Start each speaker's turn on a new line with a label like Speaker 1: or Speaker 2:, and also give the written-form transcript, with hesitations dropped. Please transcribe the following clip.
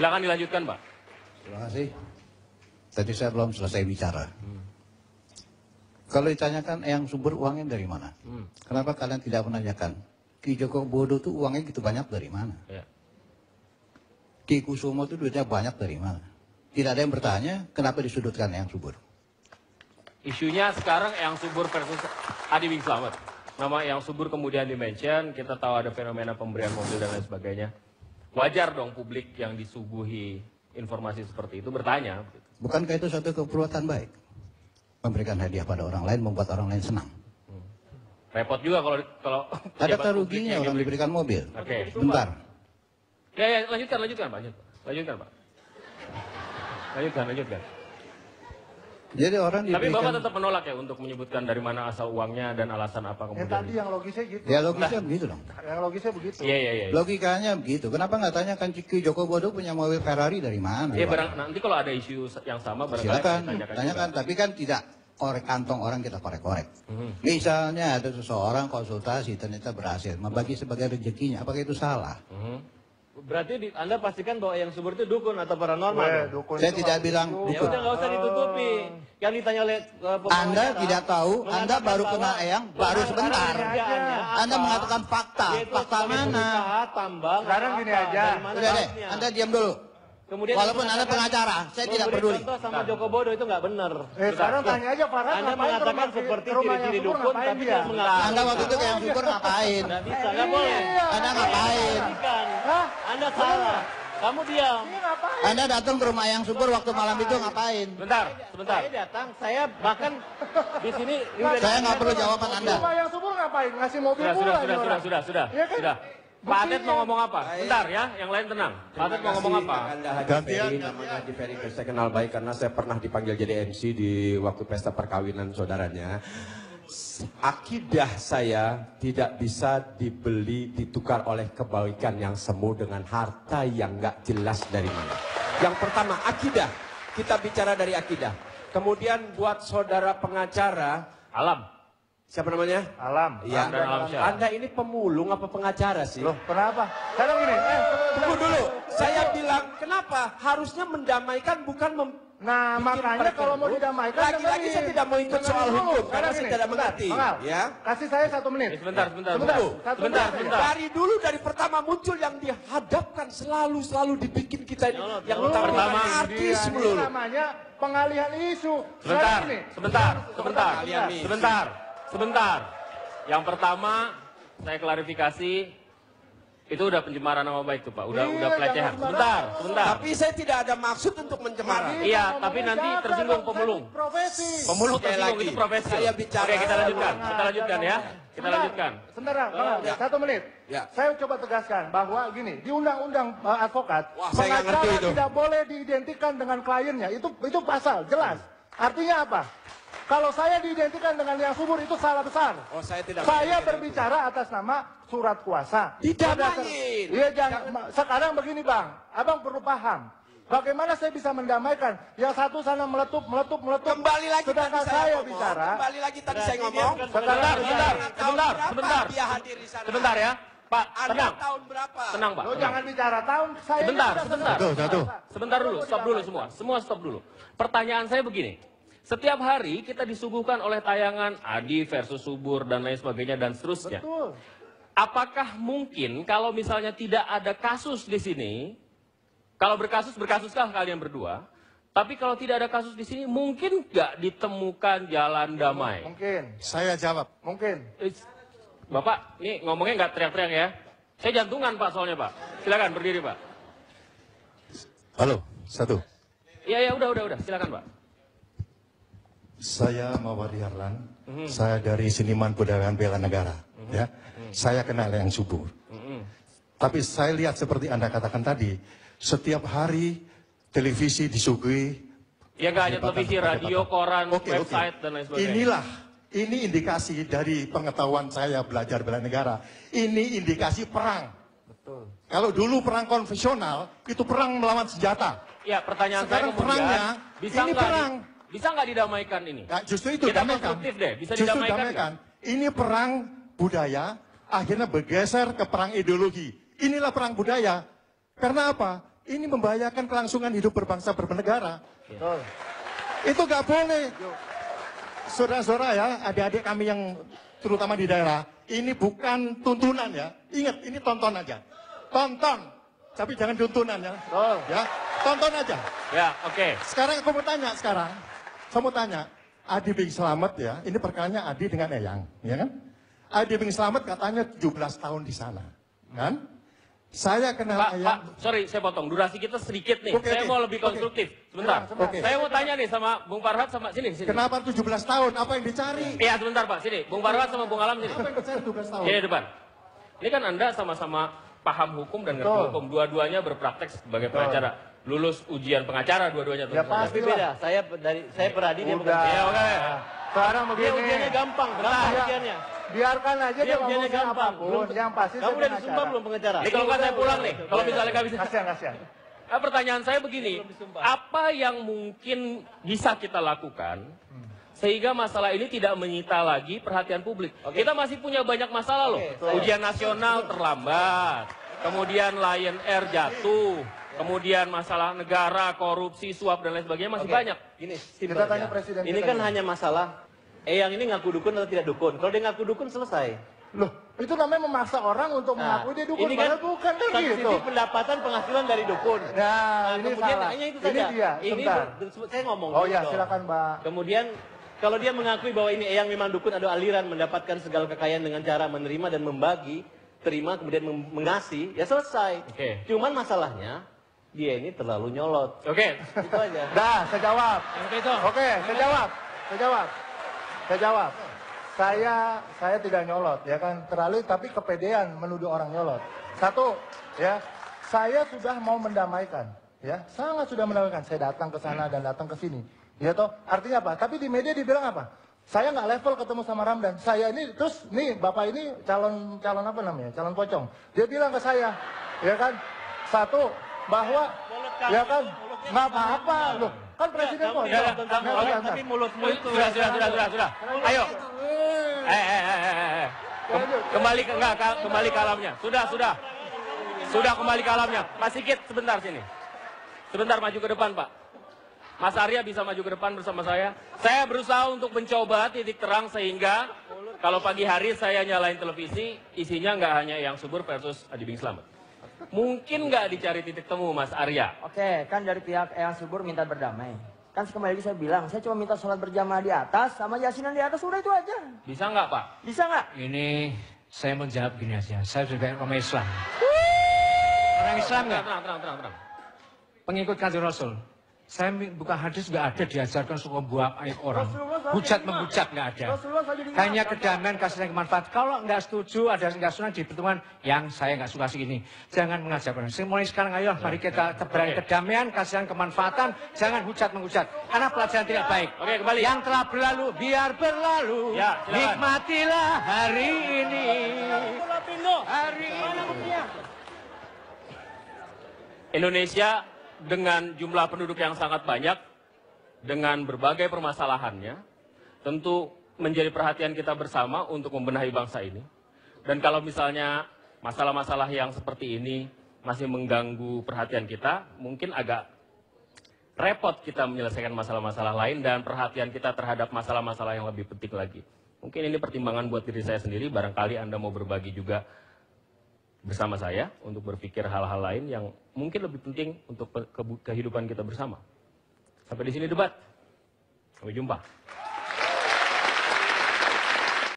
Speaker 1: Silakan dilanjutkan, Pak.
Speaker 2: Terima kasih. Tadi saya belum selesai bicara. Kalau ditanyakan yang sumber uangnya dari mana? Kenapa kalian tidak menanyakan? Ki Joko Widodo itu uangnya gitu banyak dari mana?
Speaker 1: Ya.
Speaker 2: Ki Kusumo itu duitnya banyak dari mana? Tidak ada yang bertanya kenapa disudutkan yang subur.
Speaker 1: Isunya sekarang yang subur versus Adi Bing Slamet. Nama yang subur kemudian dimention, kita tahu ada fenomena pemberian mobil dan lain sebagainya. Wajar dong publik yang disuguhi informasi seperti itu bertanya.
Speaker 2: Bukankah itu suatu keperbuatan baik? Memberikan hadiah pada orang lain, membuat orang lain senang.
Speaker 1: Repot juga kalau
Speaker 2: Adakah ruginya orang diberikan mobil?
Speaker 1: Oke.
Speaker 2: Bentar.
Speaker 1: Ya, lanjutkan Pak. Lanjutkan, Pak. Lanjutkan.
Speaker 2: Jadi orang
Speaker 1: Tapi
Speaker 2: diberikan...
Speaker 1: Bapak tetap menolak ya untuk menyebutkan dari mana asal uangnya dan alasan apa kemudian.
Speaker 3: Tadi yang logisnya gitu.
Speaker 2: Ya logisnya begitu dong.
Speaker 3: Yang logisnya begitu.
Speaker 1: Iya.
Speaker 2: Logikanya begitu. Kenapa nggak tanyakan Ki Joko Widodo punya mobil Ferrari dari mana?
Speaker 1: Iya, nanti kalau ada isu yang sama
Speaker 2: silakan tanyakan. Tapi kan tidak korek kantong orang kita korek-korek. Misalnya ada seseorang konsultasi ternyata berhasil membagi sebagai rezekinya. Apakah itu salah?
Speaker 4: Berarti Anda pastikan bahwa yang subur itu dukun atau paranormal?
Speaker 2: Saya tidak bilang
Speaker 4: Ya
Speaker 2: dukun.
Speaker 4: udah nggak usah ditutupi. Yang ditanya oleh
Speaker 2: Anda tidak tahu, Anda baru kena eyang, baru sebentar. Anda mengatakan fakta. Fakta mana?
Speaker 4: Tambang.
Speaker 3: Sekarang gini aja.
Speaker 2: Udah deh, Anda diam dulu.
Speaker 4: Kemudian
Speaker 2: Walaupun Anda pengacara, saya tidak peduli.
Speaker 4: Contoh sama Joko Widodo itu nggak benar.
Speaker 3: Sekarang tanya aja Farhan.
Speaker 4: Anda mengatakan seperti ciri-ciri dukun, tapi tidak mengatakan.
Speaker 2: Anda waktu itu ke yang syukur ngapain?
Speaker 4: Nggak bisa, nggak boleh.
Speaker 2: Anda ngapain?
Speaker 4: Anda salah. Kamu diam.
Speaker 2: Anda datang ke rumah yang subur waktu malam itu ngapain?
Speaker 1: Sebentar.
Speaker 4: Saya datang, saya bahkan di sini.
Speaker 2: Saya nggak perlu jawaban Anda.
Speaker 3: Rumah yang subur ngapain? Ngasih mobil
Speaker 1: Sudah. Pak Atet mau ngomong apa? Bentar ya, yang lain tenang. Pak Atet mau ngomong apa?
Speaker 5: Gantian namanya Haji Ferry, saya kenal baik karena saya pernah dipanggil jadi MC di waktu pesta perkawinan saudaranya. Akidah saya tidak bisa dibeli, ditukar oleh kebaikan yang semu dengan harta yang nggak jelas dari mana. Yang pertama akidah, kita bicara dari akidah. Kemudian buat saudara pengacara,
Speaker 1: Alam.
Speaker 5: siapa namanya?
Speaker 3: Alam.
Speaker 5: Ya,
Speaker 1: Alam Syah.
Speaker 5: Anda ini pemulung apa pengacara sih?
Speaker 3: Loh, kenapa? Sekarang gini.
Speaker 5: Tunggu dulu, saya bilang kenapa harusnya mendamaikan bukan
Speaker 3: Nah, makanya kalau mau didamaikan
Speaker 5: lagi-lagi saya tidak mau ikut soal hukum karena saya tidak mengerti. Ya.
Speaker 3: Kasih saya 1 menit.
Speaker 1: Sebentar.
Speaker 5: Dari dulu dari pertama muncul yang dihadapkan selalu dibikin kita ini yang
Speaker 1: Pertama,
Speaker 5: artis
Speaker 3: Ini
Speaker 5: melulu.
Speaker 3: namanya pengalihan isu.
Speaker 1: Sebentar. Yang pertama, saya klarifikasi, itu udah pencemaran nama baik tuh Pak, udah pelecehan. Sebentar.
Speaker 5: Tapi saya tidak ada maksud untuk mencemara.
Speaker 1: Iya, tapi nanti tersinggung pemulung.
Speaker 3: Profesi.
Speaker 1: Pemulung
Speaker 5: Sekali
Speaker 1: tersinggung
Speaker 5: lagi,
Speaker 1: itu profesi.
Speaker 5: saya bicara.
Speaker 1: Oke, kita lanjutkan ya. Kita lanjutkan.
Speaker 3: Sebentar, 1 menit.
Speaker 5: Ya.
Speaker 3: Saya coba tegaskan bahwa gini, di undang-undang advokat,
Speaker 5: Wah, saya nggak ngerti
Speaker 3: pengacara
Speaker 5: itu.
Speaker 3: tidak boleh diidentikan dengan kliennya. Itu pasal, jelas. Artinya apa? Kalau saya diidentikan dengan yang subur itu salah besar.
Speaker 5: Oh, saya tidak.
Speaker 3: Saya berbicara atas nama surat kuasa.
Speaker 5: Didamain.
Speaker 3: Iya, sekarang begini Bang, Abang perlu paham. Bagaimana saya bisa mendamaikan? Yang satu sana meletup.
Speaker 5: Kembali lagi
Speaker 3: sedangkan
Speaker 5: tadi
Speaker 3: saya
Speaker 5: ngomong.
Speaker 3: bicara.
Speaker 5: Kembali lagi tadi saya ngomong.
Speaker 1: Sebentar.
Speaker 5: Dia hadir di sana.
Speaker 1: Sebentar ya. Pak,
Speaker 5: Anda
Speaker 1: tenang.
Speaker 5: tahun berapa?
Speaker 1: Tenang Pak.
Speaker 3: Lo jangan bicara tahun. Saya
Speaker 1: Sebentar.
Speaker 2: Satu.
Speaker 1: Sebentar dulu, stop dulu semua. Semua stop dulu. Pertanyaan saya begini. Setiap hari kita disuguhkan oleh tayangan Adi versus Subur dan lain sebagainya dan seterusnya.
Speaker 3: Betul.
Speaker 1: Apakah mungkin kalau misalnya tidak ada kasus di sini, kalau berkasuskah kalian berdua? Tapi kalau tidak ada kasus di sini, mungkin nggak ditemukan jalan damai?
Speaker 3: Mungkin.
Speaker 2: Saya jawab.
Speaker 3: Mungkin.
Speaker 1: Bapak, ini ngomongnya nggak teriak-teriak ya. Saya jantungan Pak soalnya Pak. Silakan berdiri Pak.
Speaker 6: Halo, satu.
Speaker 1: Iya udah. Silakan Pak.
Speaker 6: Saya Mawari Harlan. Saya dari Seniman Budaya Bela Negara. Ya, saya kenal yang subur. Tapi saya lihat seperti Anda katakan tadi, setiap hari televisi disuguhi.
Speaker 1: Ya nggak hanya televisi, radio, koran, website dan lain sebagainya.
Speaker 6: Ini indikasi dari pengetahuan saya belajar bela negara. Ini indikasi perang.
Speaker 3: Betul.
Speaker 6: Kalau dulu perang konvensional itu perang melawan senjata.
Speaker 1: Ya pertanyaan
Speaker 6: Sekarang
Speaker 1: saya kemudian,
Speaker 6: perangnya, ini perang.
Speaker 1: Bisa nggak didamaikan ini?
Speaker 6: Nah, justru itu
Speaker 1: Kita
Speaker 6: damaikan.
Speaker 1: konstruktif deh, bisa
Speaker 6: Justru
Speaker 1: didamaikan
Speaker 6: damaikan. Ini perang budaya, akhirnya bergeser ke perang ideologi. Inilah perang budaya. Karena apa? Ini membahayakan kelangsungan hidup berbangsa bernegara.
Speaker 3: Betul.
Speaker 6: Itu nggak boleh. Saudara-saudara ya, adik-adik kami yang terutama di daerah, ini bukan tuntunan ya. Ingat, ini tonton aja. Tonton, tapi jangan tuntunan ya.
Speaker 3: Betul.
Speaker 6: Ya, tonton aja.
Speaker 1: Ya, oke.
Speaker 6: Sekarang aku mau tanya sekarang. Saya mau tanya, Adi Bing Slamet ya, ini perkaranya Adi dengan Eyang, ya kan? Adi Bing Slamet katanya 17 tahun di sana, kan? Saya kenal
Speaker 1: Pak,
Speaker 6: Eyang.
Speaker 1: sorry, saya potong. Durasi kita sedikit nih.
Speaker 6: Oke,
Speaker 1: Saya
Speaker 6: oke.
Speaker 1: mau lebih
Speaker 6: Oke.
Speaker 1: konstruktif. Sebentar.
Speaker 6: Oke.
Speaker 1: Saya mau tanya nih sama Bung Farhat sama sini.
Speaker 6: Kenapa 17 tahun? Apa yang dicari?
Speaker 1: Iya, sebentar Pak. Sini. Bung Farhat sama Bung Alam sini.
Speaker 6: Apa yang dicari 17 tahun?
Speaker 1: Sini depan. Ini kan Anda sama-sama paham hukum dan ngerti
Speaker 3: Betul.
Speaker 1: hukum. Dua-duanya berpraktek sebagai pengacara. Lulus ujian pengacara dua-duanya.
Speaker 3: Ya,
Speaker 1: tentu saja.
Speaker 3: pasti.
Speaker 4: Tapi beda. Saya peradi dia bukan.
Speaker 3: Udah.
Speaker 1: Ya, oke.
Speaker 3: Sekarang
Speaker 4: Dia
Speaker 3: begini.
Speaker 4: ujiannya gampang,
Speaker 3: Nah,
Speaker 4: gampang
Speaker 3: ya.
Speaker 4: ujiannya.
Speaker 3: Biarkan aja
Speaker 4: Dia
Speaker 3: dia
Speaker 4: ujiannya
Speaker 3: ngomongin
Speaker 4: gampang.
Speaker 3: apapun. Yang pasti
Speaker 4: Kamu
Speaker 3: saya
Speaker 4: udah disumpah
Speaker 3: pengacara.
Speaker 4: belum pengacara?
Speaker 1: Ini kalau nggak saya pulang nih. Kalau misalnya nggak bisa.
Speaker 3: Kasihan.
Speaker 1: Nah, pertanyaan saya begini, apa yang mungkin bisa kita lakukan sehingga masalah ini tidak menyita lagi perhatian publik? Kita masih punya banyak masalah loh. Ujian nasional terlambat, kemudian Lion Air jatuh, kemudian masalah negara, korupsi, suap dan lain sebagainya masih banyak.
Speaker 4: Gini,
Speaker 3: Kita tanya
Speaker 4: simpelnya.
Speaker 3: presiden
Speaker 4: Ini
Speaker 3: kita
Speaker 4: kan
Speaker 3: gimana?
Speaker 4: hanya masalah yang ini ngaku dukun atau tidak dukun. Kalau dia ngaku dukun selesai.
Speaker 3: Loh, itu namanya memaksa orang untuk mengakui dia dukun.
Speaker 4: ini kan
Speaker 3: Padahal bukan kan
Speaker 4: subsidi
Speaker 3: gitu.
Speaker 4: pendapatan penghasilan dari dukun.
Speaker 3: Nah, ini
Speaker 4: kemudian
Speaker 3: salah.
Speaker 4: hanya itu
Speaker 3: Ini
Speaker 4: saja.
Speaker 3: dia,
Speaker 4: Ini
Speaker 3: sebentar.
Speaker 4: saya ngomong.
Speaker 3: Oh
Speaker 4: dulu
Speaker 3: ya,
Speaker 4: dong.
Speaker 3: silakan Mbak.
Speaker 4: Kemudian kalau dia mengakui bahwa ini Eyang memang dukun ada aliran mendapatkan segala kekayaan dengan cara menerima dan membagi, terima kemudian mengasih, ya selesai.
Speaker 1: Oke.
Speaker 4: Cuman masalahnya dia ini terlalu nyolot.
Speaker 1: Oke,
Speaker 4: Itu aja.
Speaker 3: Dah, saya jawab.
Speaker 1: itu.
Speaker 3: Oke, saya jawab. Saya tidak nyolot, ya kan? Terlalu, tapi kepedean menuduh orang nyolot. Satu, ya, saya sudah mau mendamaikan, ya, sangat sudah mendamaikan. Saya datang ke sana dan datang ke sini, ya toh. Artinya apa? Tapi di media dibilang apa? Saya nggak level ketemu sama Ramdan. Saya ini terus nih bapak ini calon apa namanya? Calon pocong. Dia bilang ke saya, ya kan? Satu, bahwa, ya kan? Nggak apa-apa, loh. Kan presiden kok.
Speaker 4: Tapi mulutmu itu.
Speaker 1: Sudah. Ayo. Kembali ke alamnya. Sudah kembali ke alamnya. Pak Sigit sebentar sini. Sebentar maju ke depan, Pak. Mas Arya bisa maju ke depan bersama saya. Saya berusaha untuk mencoba titik terang sehingga kalau pagi hari saya nyalain televisi, isinya nggak hanya Eyang Subur versus Adi Bing Slamet. Mungkin nggak dicari titik temu, Mas Arya?
Speaker 7: Oke, kan dari pihak Eyang Subur minta berdamai. Kan kembali lagi saya bilang, saya cuma minta sholat berjamaah di atas, sama yasinan di atas, udah itu aja.
Speaker 1: Bisa nggak, Pak?
Speaker 7: Bisa nggak?
Speaker 8: Ini saya menjawab gini aja. Saya juga orang Islam. Orang Islam nggak?
Speaker 1: Tenang.
Speaker 8: Pengikut Kanjeng Rasul. Saya buka hadis nggak ada diajarkan suka buang aib orang. Hujat menghujat nggak ada.
Speaker 7: Rasulullah saja diingat.
Speaker 8: Hanya kedamaian kasih sayang manfaat. Kalau nggak setuju ada nggak sunnah di pertemuan yang saya nggak suka segini. Jangan mengajak orang. Mulai sekarang ayo mari kita tebarkan kedamaian, kasih sayang kemanfaatan. Jangan hujat menghujat. Karena pelajaran tidak baik.
Speaker 1: Oke, kembali.
Speaker 8: Yang telah berlalu biar berlalu.
Speaker 1: Ya, silakan.
Speaker 8: Nikmatilah hari ini. Hari ini.
Speaker 1: Indonesia dengan jumlah penduduk yang sangat banyak, dengan berbagai permasalahannya, tentu menjadi perhatian kita bersama untuk membenahi bangsa ini. Dan kalau misalnya masalah-masalah yang seperti ini masih mengganggu perhatian kita, mungkin agak repot kita menyelesaikan masalah-masalah lain dan perhatian kita terhadap masalah-masalah yang lebih penting lagi. Mungkin ini pertimbangan buat diri saya sendiri, barangkali Anda mau berbagi juga bersama saya untuk berpikir hal-hal lain yang mungkin lebih penting untuk kehidupan kita bersama. Sampai di sini debat. Sampai jumpa.